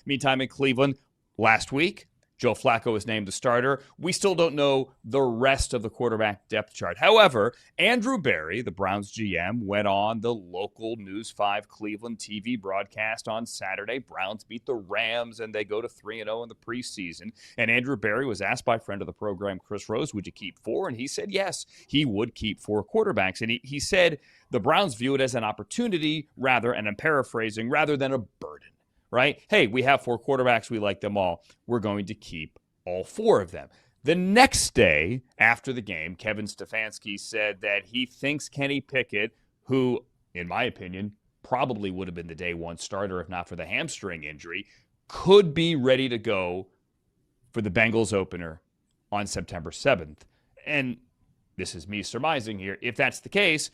Meantime, in Cleveland, last week, Joe Flacco was named the starter. We still don't know the rest of the quarterback depth chart. However, Andrew Berry, the Browns GM, went on the local News 5 Cleveland TV broadcast on Saturday. Browns beat the Rams, and they go to 3-0 in the preseason. And Andrew Berry was asked by friend of the program, Chris Rose, would you keep 4? And he said yes, he would keep 4 quarterbacks. And he said the Browns view it as an opportunity rather, and I'm paraphrasing, rather than a burden. Right? Hey, we have 4 quarterbacks. We like them all. We're going to keep all 4 of them. The next day after the game, Kevin Stefanski said that he thinks Kenny Pickett, who, in my opinion, probably would have been the day 1 starter if not for the hamstring injury, could be ready to go for the Bengals opener on September 7th. And this is me surmising here. If that's the case,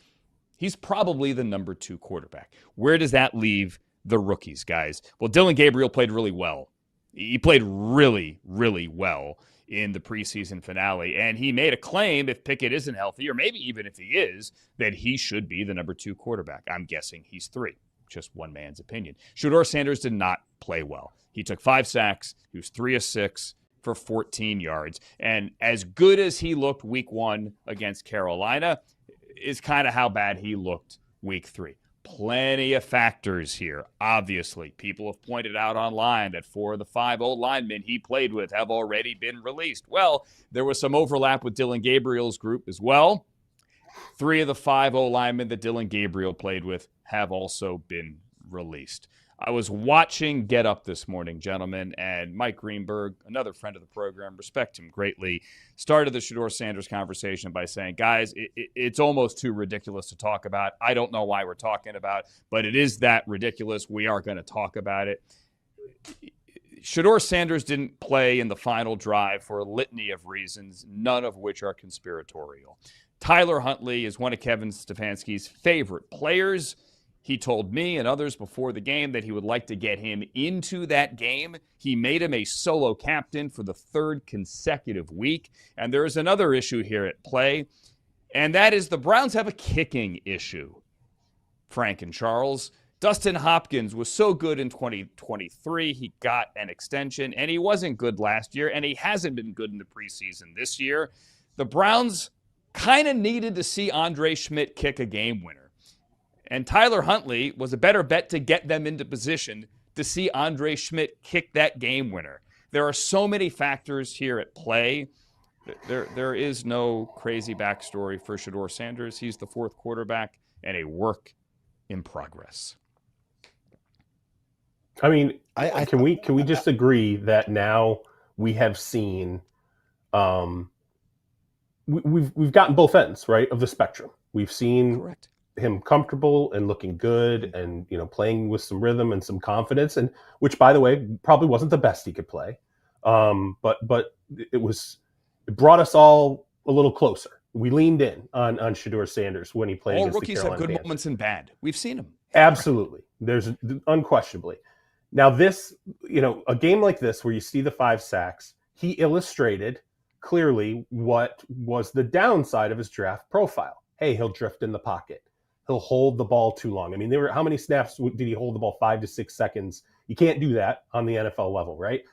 he's probably the number 2 quarterback. Where does that leave the rookies, guys? Well, Dillon Gabriel played really well. He played really, really well in the preseason finale, and he made a claim if Pickett isn't healthy, or maybe even if he is, that he should be the number 2 quarterback. I'm guessing he's 3. Just one man's opinion. Shedeur Sanders did not play well. He took 5 sacks. He was 3 of 6 for 14 yards. And as good as he looked week 1 against Carolina is kind of how bad he looked week 3. Plenty of factors here. Obviously, people have pointed out online that 4 of the 5 old linemen he played with have already been released. Well, there was some overlap with Dillon Gabriel's group as well. 3 of the 5 old linemen that Dillon Gabriel played with have also been released. I was watching Get Up this morning, gentlemen, and Mike Greenberg, another friend of the program, respect him greatly, started the Shedeur Sanders conversation by saying, guys, it's almost too ridiculous to talk about. I don't know why we're talking about it, but it is that ridiculous. We are going to talk about it. Shedeur Sanders didn't play in the final drive for a litany of reasons, none of which are conspiratorial. Tyler Huntley is one of Kevin Stefanski's favorite players. He told me and others before the game that he would like to get him into that game. He made him a solo captain for the 3rd consecutive week. And there is another issue here at play, and that is the Browns have a kicking issue. Frank and Charles. Dustin Hopkins was so good in 2023. He got an extension, and he wasn't good last year, and he hasn't been good in the preseason this year. The Browns kind of needed to see Andre Schmidt kick a game winner. And Tyler Huntley was a better bet to get them into position to see Andre Schmidt kick that game winner. There are so many factors here at play. There is no crazy backstory for Shedeur Sanders. He's the 4th quarterback and a work in progress. I mean, can we just agree that now we have seen we've gotten both ends, right, of the spectrum. We've seen Correct. Him comfortable and looking good and, playing with some rhythm and some confidence, and which, by the way, probably wasn't the best he could play. But it brought us all a little closer. We leaned in on Shedeur Sanders when he played all against the Carolina rookies have good Panthers. moments and bad. We've seen them. Absolutely. There's unquestionably. Now this, a game like this where you see the 5 sacks, he illustrated clearly what was the downside of his draft profile. Hey, he'll drift in the pocket. He'll hold the ball too long. I mean, how many snaps did he hold the ball? 5 to 6 seconds. You can't do that on the NFL level, right?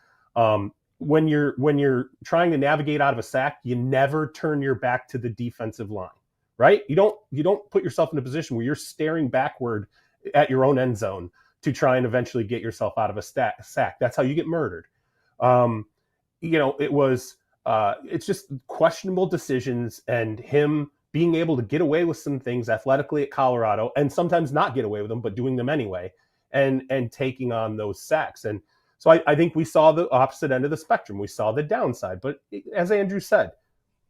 When you're trying to navigate out of a sack, you never turn your back to the defensive line, right? You don't put yourself in a position where you're staring backward at your own end zone to try and eventually get yourself out of a sack. That's how you get murdered. It's just questionable decisions, and him being able to get away with some things athletically at Colorado, and sometimes not get away with them, but doing them anyway, and taking on those sacks. And so I think we saw the opposite end of the spectrum. We saw the downside. But as Andrew said,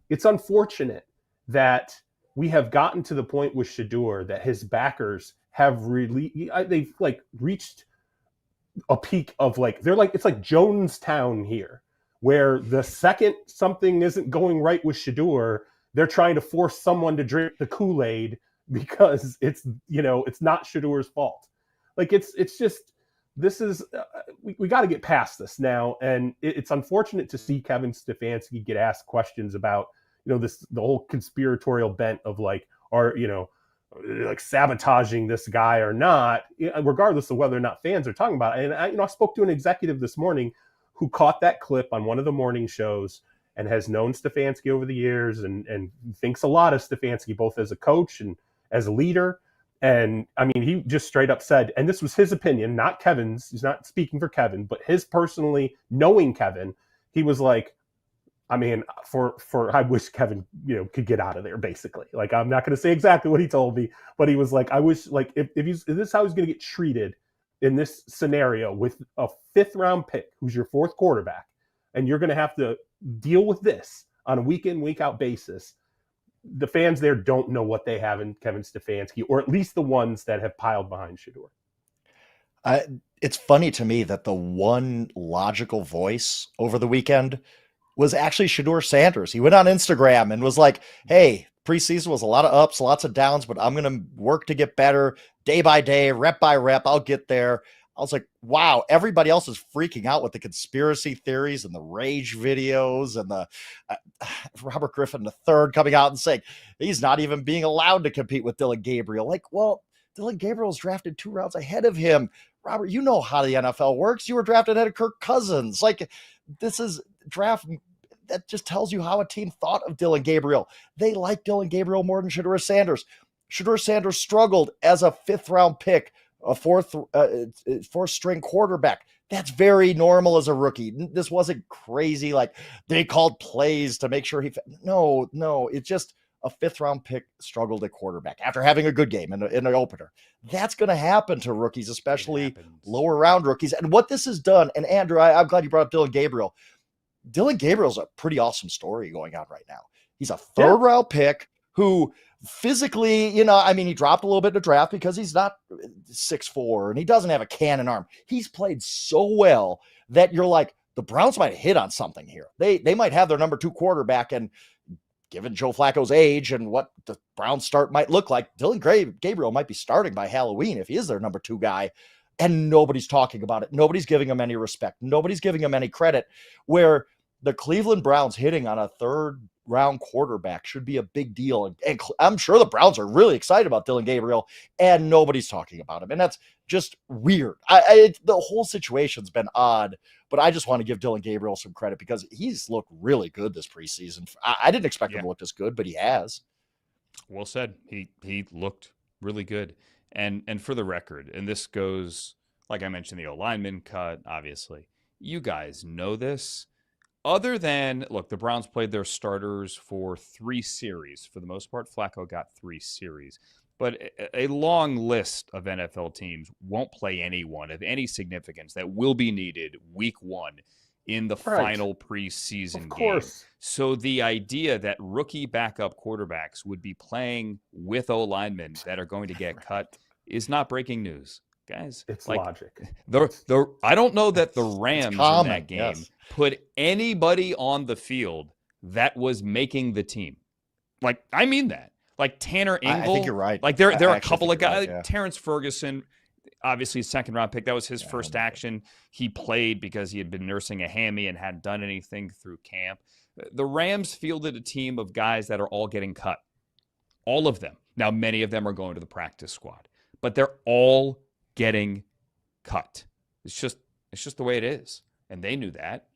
it's unfortunate that we have gotten to the point with Shedeur that his backers have they've reached a peak of it's like Jonestown here, where the second something isn't going right with Shedeur, they're trying to force someone to drink the Kool-Aid because it's not Shedeur's fault. It's just, this is, we got to get past this now. And it's unfortunate to see Kevin Stefanski get asked questions about, the whole conspiratorial bent of like sabotaging this guy or not, regardless of whether or not fans are talking about it. And I spoke to an executive this morning who caught that clip on one of the morning shows and has known Stefanski over the years and thinks a lot of Stefanski, both as a coach and as a leader. And I mean, he just straight up said, and this was his opinion, not Kevin's. He's not speaking for Kevin, but his personally knowing Kevin, he was like, I mean, I wish Kevin, could get out of there, basically. Like, I'm not going to say exactly what he told me, but he was like, I wish, like, if this is how he's going to get treated in this scenario with a 5th round pick, who's your 4th quarterback, and you're going to have to deal with this on a week in, week out basis. The fans there don't know what they have in Kevin Stefanski, or at least the ones that have piled behind Shedeur. It's funny to me that the one logical voice over the weekend was actually Shedeur Sanders. He went on Instagram and was like, hey, preseason was a lot of ups, lots of downs, but I'm going to work to get better day by day, rep by rep. I'll get there. I was like, wow, everybody else is freaking out with the conspiracy theories and the rage videos and the Robert Griffin III coming out and saying he's not even being allowed to compete with Dillon Gabriel. Like, well, Dillon Gabriel was drafted 2 rounds ahead of him. Robert, you know how the NFL works. You were drafted ahead of Kirk Cousins. Like, this is draft. That just tells you how a team thought of Dillon Gabriel. They like Dillon Gabriel more than Shedeur Sanders. Shedeur Sanders struggled as a 5th round pick, a 4th string quarterback. That's very normal as a rookie. This wasn't crazy. Like, they called plays to make sure no, it's just a 5th round pick struggled at quarterback after having a good game in an opener. That's going to happen to rookies, especially lower round rookies. And what this has done, and Andrew, I'm glad you brought up Dillon Gabriel. Dillon Gabriel's a pretty awesome story going on right now. He's a 3rd round pick who physically, he dropped a little bit in the draft because he's not 6'4" and he doesn't have a cannon arm. He's played so well that you're like, the Browns might have hit on something here. They might have their number 2 quarterback, and given Joe Flacco's age and what the Browns start might look like, Dillon Gabriel might be starting by Halloween if he is their number 2 guy. And nobody's talking about it. Nobody's giving him any respect. Nobody's giving him any credit, where the Cleveland Browns hitting on a 3rd round quarterback should be a big deal. And I'm sure the Browns are really excited about Dillon Gabriel, and nobody's talking about him. And that's just weird. The whole situation's been odd, but I just want to give Dillon Gabriel some credit because he's looked really good this preseason. I didn't expect him to look this good, but he has. Well said. He looked really good. And for the record, and this goes, like I mentioned, the O-lineman cut, obviously. You guys know this. Other than, look, the Browns played their starters for 3 series. For the most part, Flacco got 3 series. But a long list of NFL teams won't play anyone of any significance that will be needed week 1 in the final preseason game. So the idea that rookie backup quarterbacks would be playing with O-linemen that are going to get cut is not breaking news. Guys, it's logic. I don't know that the Rams in that game put anybody on the field that was making the team. Like, I mean that. Like Tanner Engel. I think you're right. Like there are a couple of guys. Right, Terrence Ferguson, obviously a 2nd round pick. That was his first action. He played because he had been nursing a hammy and hadn't done anything through camp. The Rams fielded a team of guys that are all getting cut. All of them. Now, many of them are going to the practice squad, but they're all getting cut. It's just the way it is. And they knew that.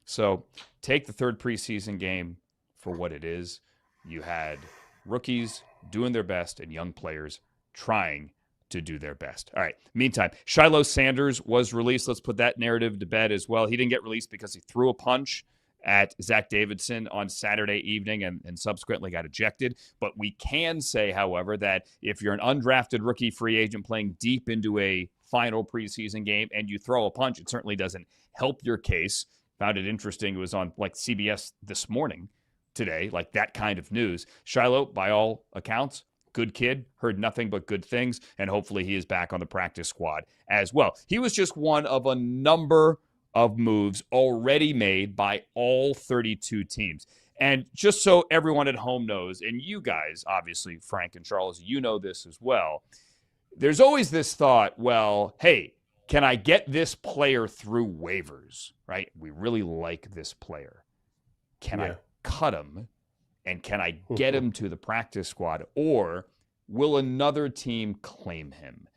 So take the 3rd preseason game for what it is. You had rookies doing their best and young players trying to do their best. All right. Meantime, Shilo Sanders was released. Let's put that narrative to bed as well. He didn't get released because he threw a punch at Zach Davidson on Saturday evening and subsequently got ejected. But we can say, however, that if you're an undrafted rookie free agent playing deep into a final preseason game and you throw a punch, it certainly doesn't help your case. Found it interesting. It was on like CBS this morning today, like that kind of news. Shilo, by all accounts, good kid, heard nothing but good things, and hopefully he is back on the practice squad as well. He was just one of a number of moves already made by all 32 teams. And just so everyone at home knows, and you guys, obviously, Frank and Charles, you know this as well, there's always this thought, well, hey, can I get this player through waivers, right? We really like this player. Can I cut him, and can I get him to the practice squad, or will another team claim him?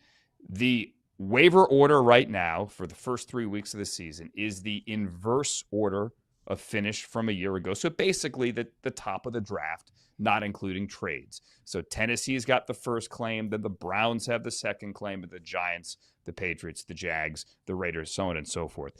The waiver order right now for the first 3 weeks of the season is the inverse order of finish from a year ago. So basically the top of the draft, not including trades. So Tennessee's got the first claim, then the Browns have the second claim, and the Giants, the Patriots, the Jags, the Raiders, so on and so forth.